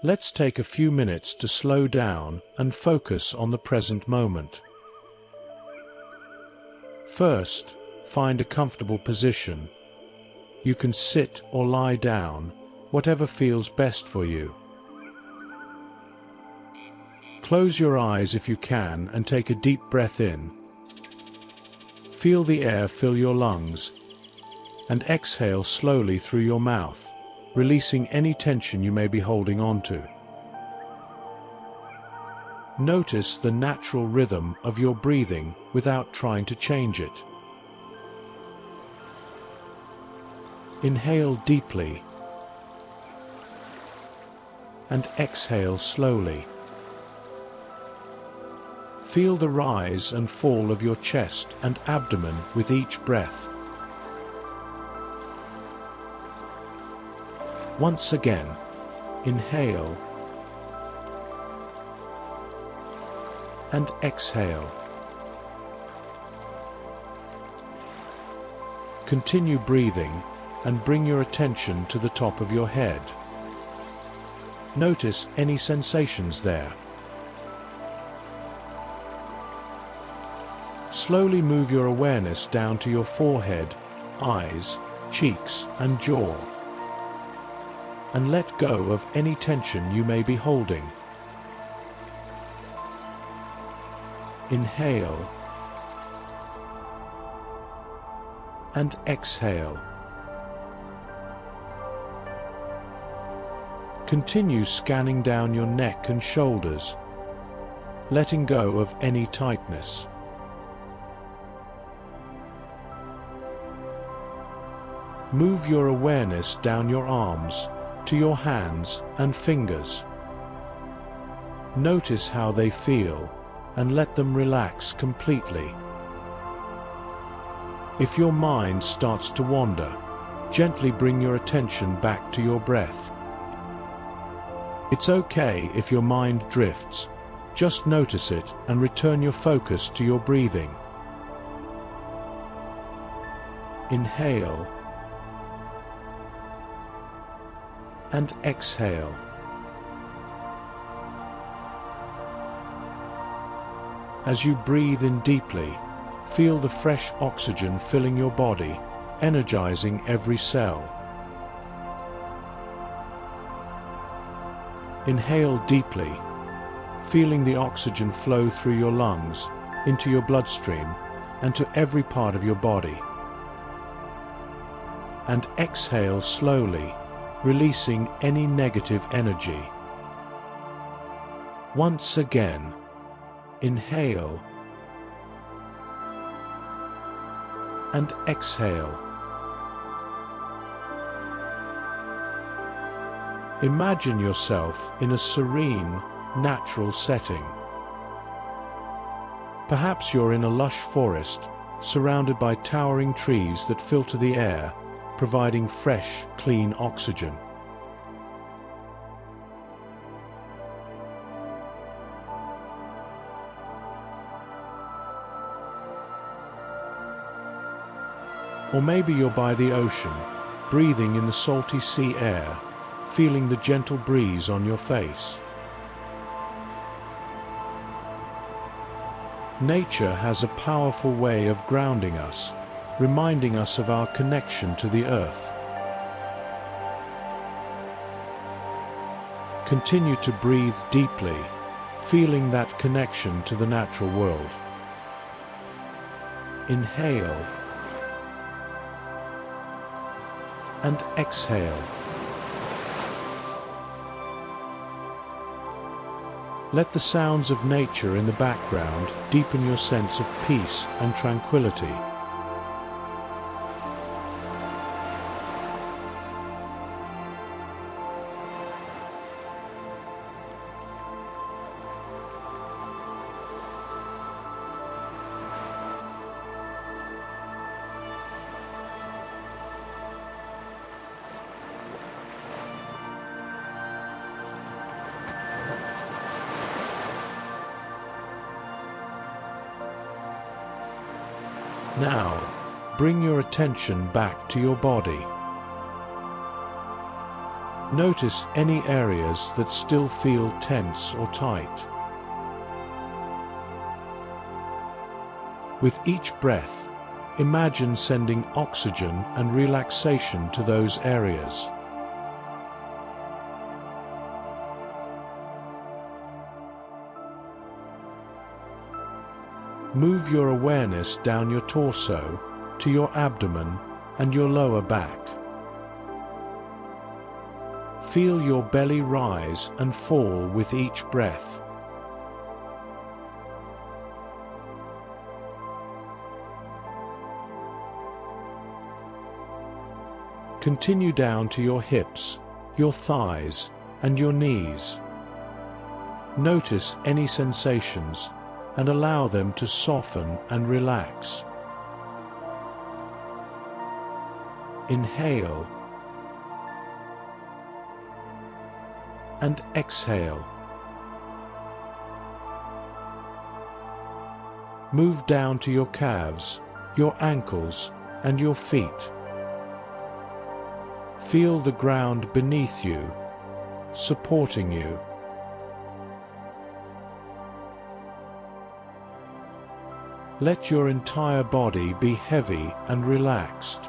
Let's take a few minutes to slow down and focus on the present moment. First, find a comfortable position. You can sit or lie down, whatever feels best for you. Close your eyes if you can and take a deep breath in. Feel the air fill your lungs, and exhale slowly through your mouth, releasing any tension you may be holding onto. Notice the natural rhythm of your breathing without trying to change it. Inhale deeply and exhale slowly. Feel the rise and fall of your chest and abdomen with each breath. Once again, inhale and exhale. Continue breathing and bring your attention to the top of your head. Notice any sensations there. Slowly move your awareness down to your forehead, eyes, cheeks, and jaw. And let go of any tension you may be holding. Inhale and exhale. Continue scanning down your neck and shoulders, letting go of any tightness. Move your awareness down your arms to your hands and fingers. Notice how they feel and let them relax completely. If your mind starts to wander, gently bring your attention back to your breath. It's okay if your mind drifts. Just notice it and return your focus to your breathing. Inhale and exhale. As you breathe in deeply, feel the fresh oxygen filling your body, energizing every cell. Inhale deeply, feeling the oxygen flow through your lungs, into your bloodstream, and to every part of your body. And exhale slowly, releasing any negative energy. Once again, inhale and exhale. Imagine yourself in a serene, natural setting. Perhaps you're in a lush forest, surrounded by towering trees that filter the air, providing fresh, clean oxygen. Or maybe you're by the ocean, breathing in the salty sea air, feeling the gentle breeze on your face. Nature has a powerful way of grounding us, reminding us of our connection to the earth. Continue to breathe deeply, feeling that connection to the natural world. Inhale and exhale. Let the sounds of nature in the background deepen your sense of peace and tranquility. Now, bring your attention back to your body. Notice any areas that still feel tense or tight. With each breath, imagine sending oxygen and relaxation to those areas. Move your awareness down your torso, to your abdomen and your lower back. Feel your belly rise and fall with each breath. Continue down to your hips, your thighs, and your knees. Notice any sensations and allow them to soften and relax. Inhale and exhale. Move down to your calves, your ankles, and your feet. Feel the ground beneath you, supporting you. Let your entire body be heavy and relaxed.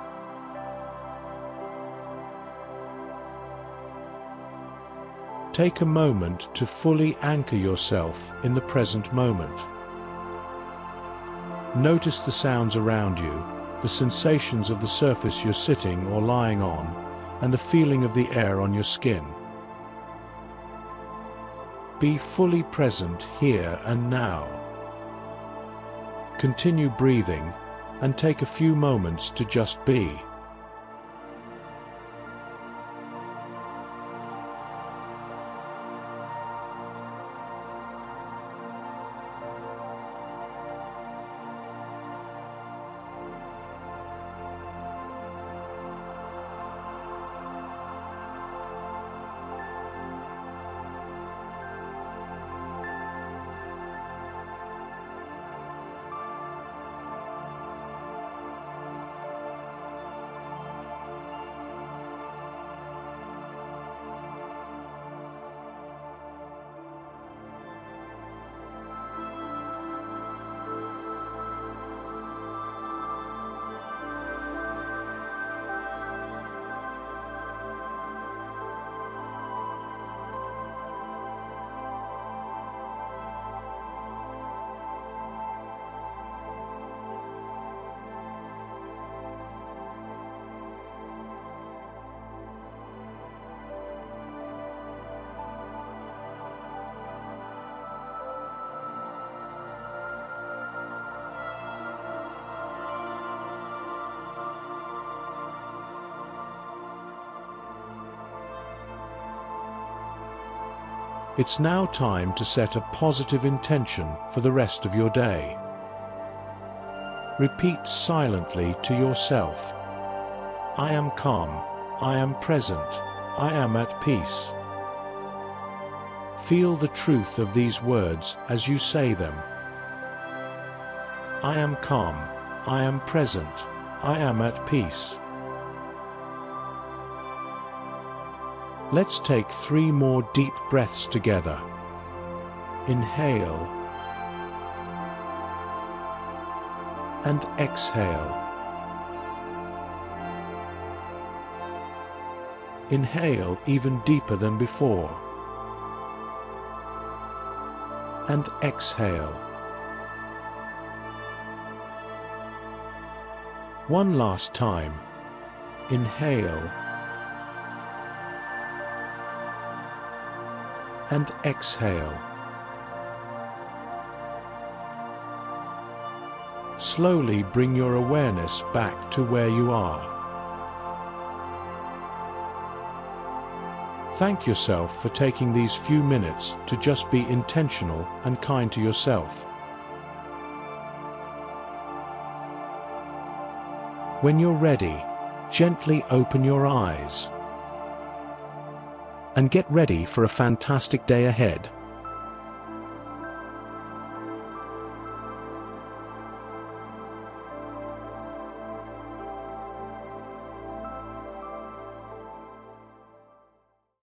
Take a moment to fully anchor yourself in the present moment. Notice the sounds around you, the sensations of the surface you're sitting or lying on, and the feeling of the air on your skin. Be fully present here and now. Continue breathing and take a few moments to just be. It's now time to set a positive intention for the rest of your day. Repeat silently to yourself. I am calm, I am present, I am at peace. Feel the truth of these words as you say them. I am calm, I am present, I am at peace. Let's take 3 more deep breaths together. Inhale and exhale. Inhale even deeper than before. And exhale. One last time. Inhale and exhale. Slowly bring your awareness back to where you are. Thank yourself for taking these few minutes to just be intentional and kind to yourself. When you're ready, gently open your eyes. And get ready for a fantastic day ahead.